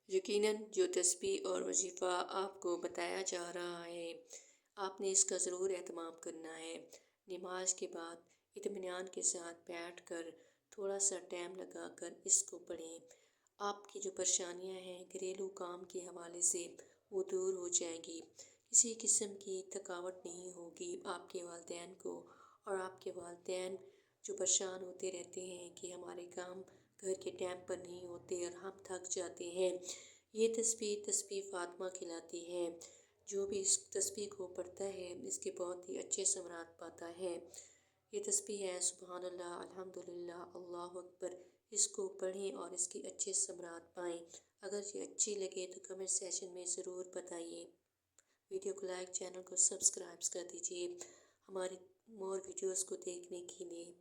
یقیناً جو تسبیح اور وظیفہ آپ کو بتایا جا رہا ہے آپ نے اس کا ضرور اہتمام کرنا ہے۔ نماز کے بعد اطمینان کے ساتھ بیٹھ کر تھوڑا سا ٹائم لگا کر اس کو پڑھیں۔ آپ کی جو پریشانیاں ہیں گھریلو کام کے حوالے سے وہ دور ہو جائیں گی۔ کسی قسم کی تھکاوٹ نہیں ہوگی آپ کے والدین کو، اور آپ کے والدین جو پریشان ہوتے رہتے ہیں کہ ہمارے کام گھر کے ٹائم پر نہیں ہوتے اور ہم تھک جاتے ہیں، یہ تسبیح فاطمہ کہلاتی ہے۔ جو بھی اس تسبیح کو پڑھتا ہے اس کے بہت ہی اچھے ثمرات پاتا ہے۔ یہ تسبیح ہے سبحان اللہ، الحمدللہ، اللہ اکبر۔ اس کو پڑھیں اور اس کے اچھے ثمرات پائیں۔ اگر یہ اچھی لگے تو کمنٹ سیشن میں ضرور بتائیے۔ ویڈیو کو لائک، چینل کو سبسکرائب کر دیجیے ہماری مور ویڈیوز کو دیکھنے کے لیے۔